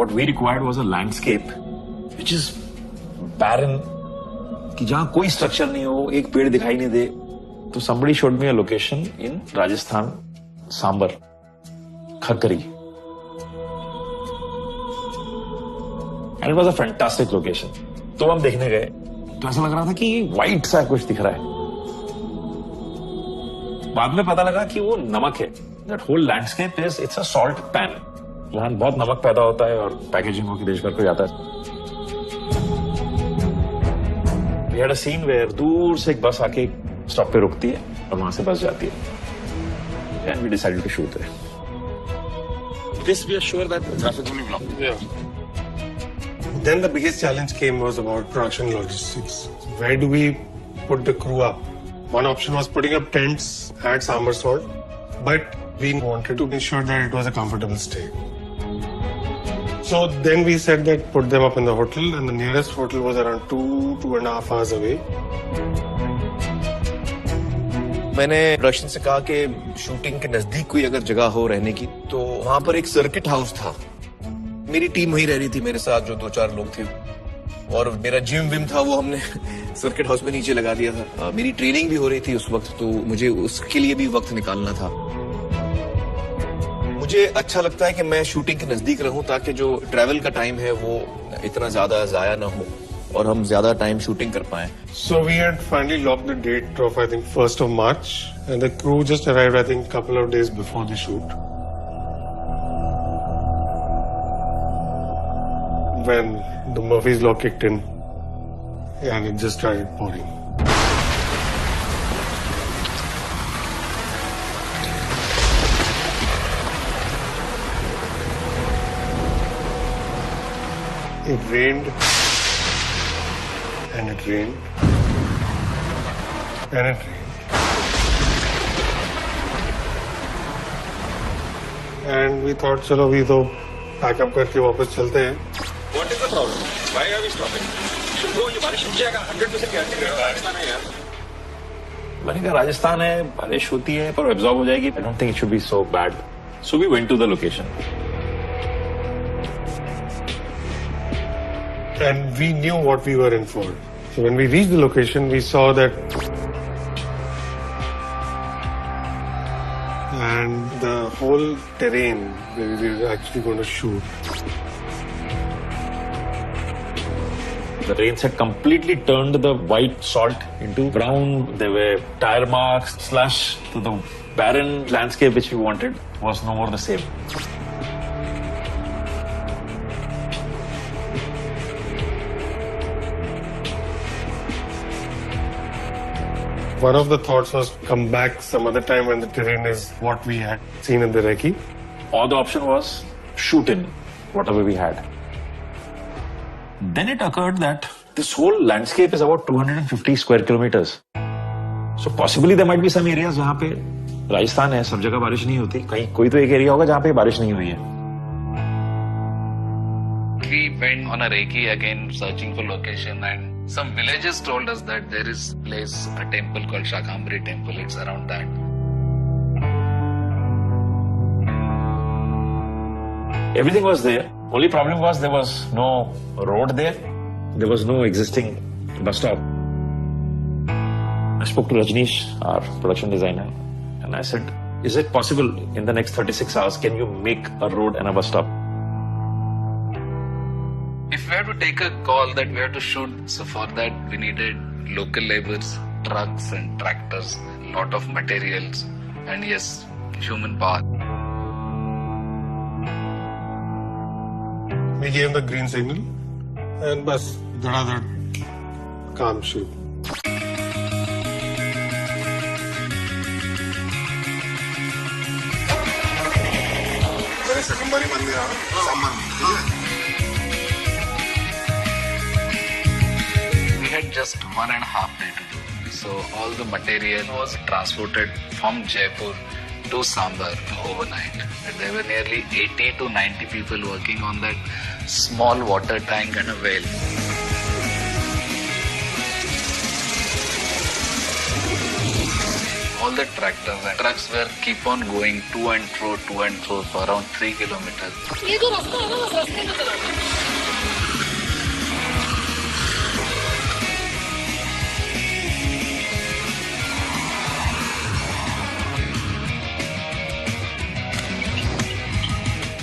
what we required was a landscape which is barren, कि जहां कोई स्ट्रक्चर नहीं हो, एक पेड़ दिखाई नहीं दे. तो somebody showed me a location in Rajasthan, sambar, खरकरी. And it was a fantastic location. तो हम देखने गए, तो ऐसा लग रहा था कि व्हाइट सा कुछ दिख रहा है. बाद में पता लगा कि वो नमक है. That whole landscape is, it's a salt pan. जहां बहुत नमक पैदा होता है और पैकेजिंग होकर देश भर को जाता है. We had a scene where दूर से एक बस आके स्टॉप पे रुकती है और वहां से बस जाती है. And we decided to shoot there. This we are sure that the traffic will be blocked. Yeah. Then the biggest challenge came was about production logistics. Where do we put the crew up? One option was putting up tents at Sambarsalt, but we wanted to ensure that it was a comfortable stay. So then we said that put them up in the hotel, and the nearest hotel was around 2.5 hours away. मैंने production से कहा कि shooting के नजदीक कोई अगर जगह हो रहने की, तो वहां पर एक सर्किट हाउस था. मेरी टीम वहीं रह रही थी मेरे साथ, जो 2-4 लोग थे, और मेरा जिम विम था वो हमने सर्किट हाउस में नीचे लगा दिया था. मेरी ट्रेनिंग भी हो रही थी उस वक्त, तो मुझे उसके लिए भी वक्त निकालना था. मुझे अच्छा लगता है कि मैं शूटिंग के नजदीक रहूं, ताकि जो ट्रैवल का टाइम है वो इतना ज्यादा जाया ना हो और हम ज्यादा टाइम शूटिंग कर पाए. So we had finally locked the date of I think 1st of March, and the crew just arrived I think couple of days before the shoot. When the Murphy's Law kicked in, and it just started pouring. It rained, and it rained, and it rained. And we thought, चलो अभी तो pack up करके वापस चलते हैं. What is the problem? Why are we stopping? Bro, ये बारिश रुक जाएगा. 100% गारंटी है. राजस्थान है यार. मैंने कहा राजस्थान है, बारिश होती है पर एब्जॉर्ब हो जाएगी. I don't think it should be so bad. So we went to the location. And we knew what we were in for. So when we reached the location, we saw that, and the whole terrain where we were actually going to shoot. The rains had completely turned the white salt into brown. There were tire marks, slush. So the barren landscape which we wanted was no more the same. One of the thoughts was come back some other time when the terrain is what we had seen in the recce. Or the option was shoot in whatever we had. Then it occurred that this whole landscape is about 250 square kilometers. So possibly there might be some areas जहाँ पे राजस्थान है, सब जगह बारिश नहीं होती. कहीं कोई तो एक एरिया होगा जहाँ पे बारिश नहीं हुई है. We went on a recce again, searching for location, and some villagers told us that there is place, a temple called Shakambhari Temple. It's around that. Everything was there. Only problem was there was no road there. There was no existing bus stop. I spoke to Rajneesh, our production designer, and I said, is it possible in the next 36 hours, can you make a road and a bus stop? If we had to take a call that we had to shoot, so for that we needed local laborers, trucks and tractors, lot of materials, and yes, human power. We gave the green signal, and bas, dhadadhad, calm shoot. We had just 1.5 days to do. So all the material was transported from Jaipur to Sambar overnight. And there were nearly 80 to 90 people working on that small water tank and a well. all the tractors and trucks were keep on going to and fro for around 3 kilometers. ये जो रास्ता है ना उस रास्ते में चलाना।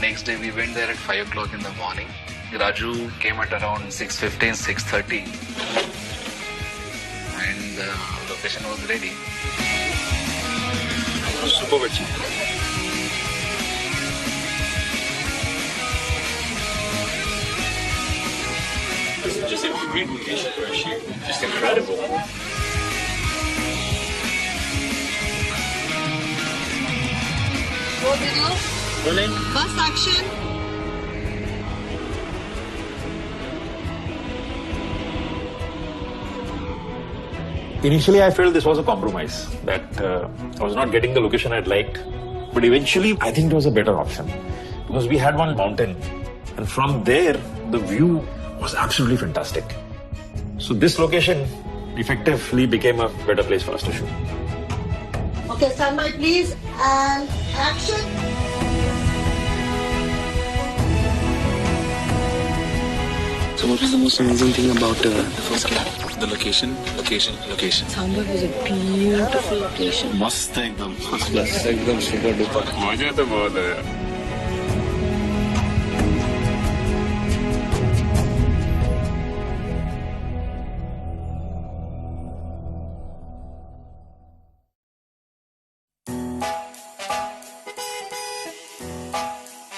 Next day we went there at 5 o'clock in the morning. Raju came at around 6:15, 6:30 and the location was ready. Super achieve. Just a great location for a shoot. Just incredible. Go video. Rolling. First action. Initially, I felt this was a compromise, that I was not getting the location I'd liked. But eventually, I think it was a better option because we had one mountain, and from there, the view was absolutely fantastic. So, this location effectively became a better place for us to shoot. Okay, stand by please and action. So what was the most amazing thing about the first camp? The location. Samba was a beautiful location. मस्त है एकदम first class एकदम super duper मजा तो बहुत है।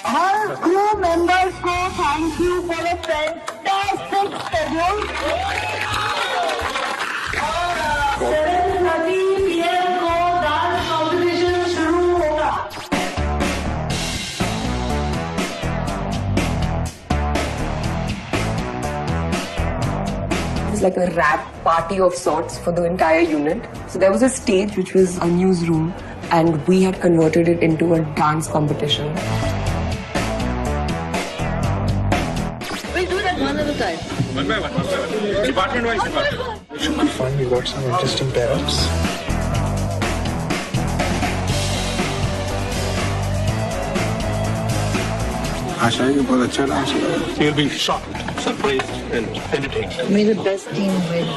हर crew members को thank you for a fantastic schedule. 7:30 PM को डांस कॉम्पिटिशन शुरू होगा। It was like a rap party of sorts for the entire unit. So there was a stage which was a newsroom, and we had converted it into a dance competition. We'll do that one at a time. One by one. Department wise department. Should be fun. We got some interesting pair-ups. आशा है कि बहुत अच्छा dance होगा। You'll be shocked, surprised, and entertained. May the best team win.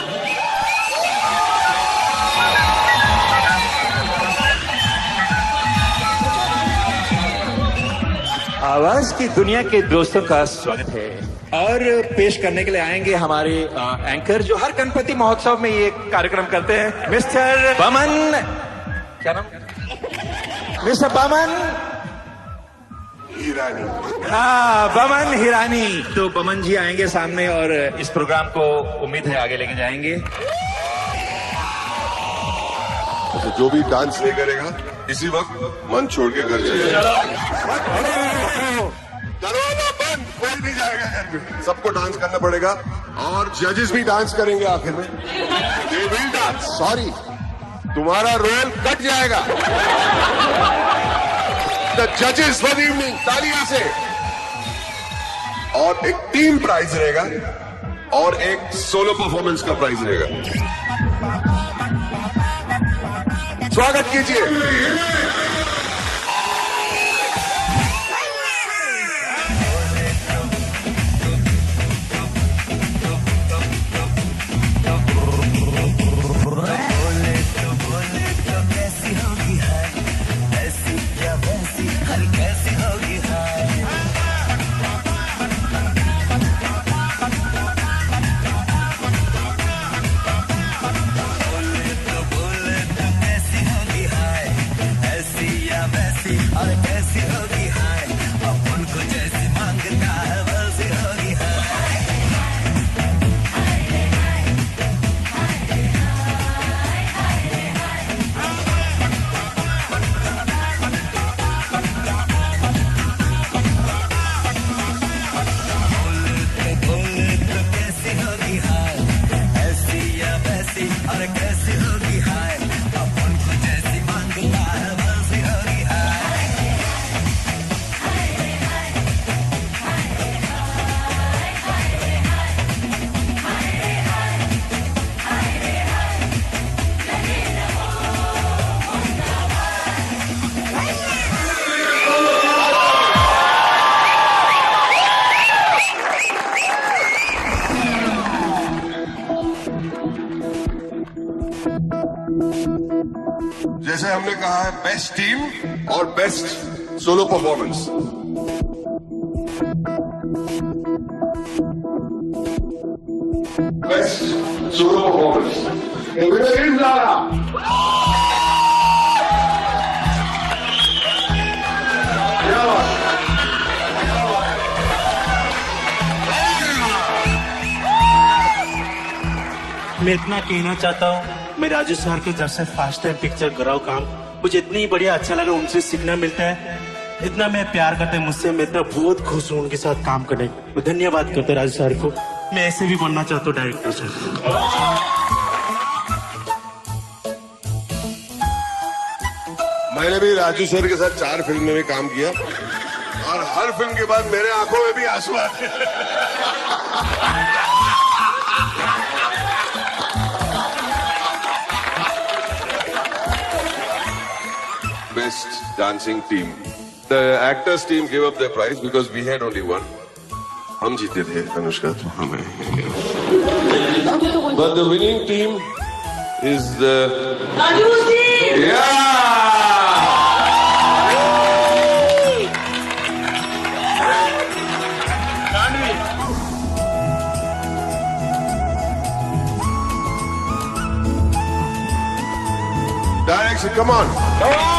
आवाज की दुनिया के दोस्तों का स्वागत है और पेश करने के लिए आएंगे हमारे एंकर जो हर गणपति महोत्सव में ये कार्यक्रम करते हैं, मिस्टर बमन। क्या नाम? मिस्टर बमन हिरानी। हाँ, बमन हिरानी। तो बमन जी आएंगे सामने और इस प्रोग्राम को उम्मीद है आगे लेके जाएंगे। तो जो भी डांस नहीं करेगा इसी वक्त मन छोड़ के घर जाएगा। दरवाजा बंद, कोई नहीं जाएगा घर में। सबको डांस करना पड़ेगा और जजेस भी डांस करेंगे आखिर में। They will dance. सॉरी, तुम्हारा रोल कट जाएगा। The judges for the evening, तालियां से। और एक टीम प्राइज रहेगा और एक सोलो परफॉर्मेंस का प्राइज रहेगा। स्वागत कीजिए। हमने कहा है बेस्ट टीम और best solo performance. Best solo performance. The winner is Lara. मैं इतना कहना चाहता हूँ, मैं राजू सर के जब से फर्स्ट टाइम पिक्चर कर रहा हूँ काम, मुझे इतनी बढ़िया अच्छा लगा, उनसे सीखना मिलता है. इतना मैं प्यार करते हैं मुझसे, मैं इतना बहुत खुश हूँ उनके साथ काम करने. मैं धन्यवाद करते राजू सर को. मैं ऐसे भी बनना चाहता हूँ डायरेक्टर सर. मैंने भी राजू सर के साथ 4 फिल्म में काम किया और हर फिल्म के बाद मेरे आंखों में भी आंसू आते हैं. Best dancing team. The actors team gave up their prize because we had only one. हम जीते थे अनुष्का तो हमें. But the winning team is the yeah. Direction, come on. Come on.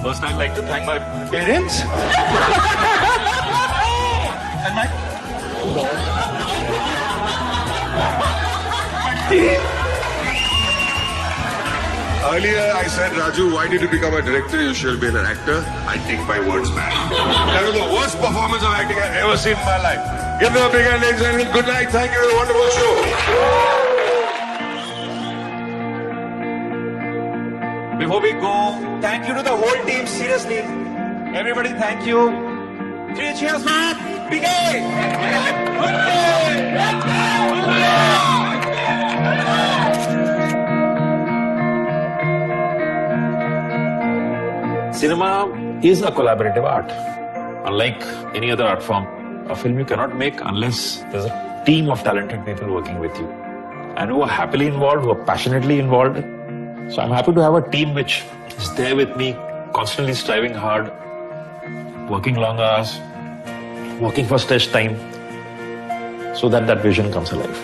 First, I'd like to thank my parents and my team. Earlier, I said, Raju, why did you become a director? You should be an actor. I take my words back. That was the worst performance of acting I've ever seen in my life. Give them a big hand, ladies and gentlemen. Good night. Thank you for a wonderful show. Before we go, thank you to the whole team, seriously. Everybody, thank you. 3 cheers, man. Big Cinema is a collaborative art. Unlike any other art form, a film you cannot make unless there's a team of talented people working with you and who are happily involved, who are passionately involved. So I'm happy to have a team which is there with me, constantly striving hard, working long hours, working for stretch time, so that that vision comes alive.